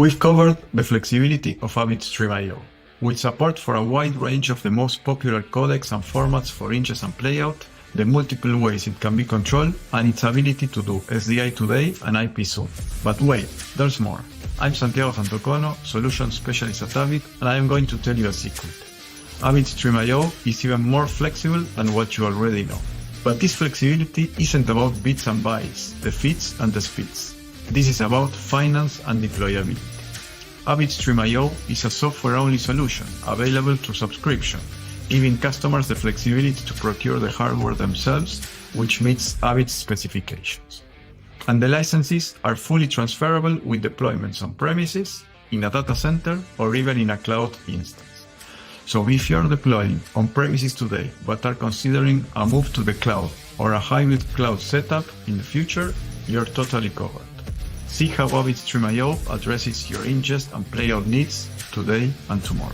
We've covered the flexibility of Avid Stream IO, with support for a wide range of the most popular codecs and formats for ingest and playout, the multiple ways it can be controlled, and its ability to do SDI today and IP soon. But wait, there's more. I'm Santiago Santocono, Solutions Specialist at Avid, and I am going to tell you a secret. Avid Stream IO is even more flexible than what you already know. But this flexibility isn't about bits and bytes, the fits and the speeds. This is about finance and deployability. Avid Stream IO is a software-only solution available through subscription, giving customers the flexibility to procure the hardware themselves, which meets Avid's specifications. And the licenses are fully transferable with deployments on premises, in a data center, or even in a cloud instance. So if you're deploying on premises today, but are considering a move to the cloud or a hybrid cloud setup in the future, you're totally covered. See how Avid Stream IO addresses your ingest and playout needs today and tomorrow.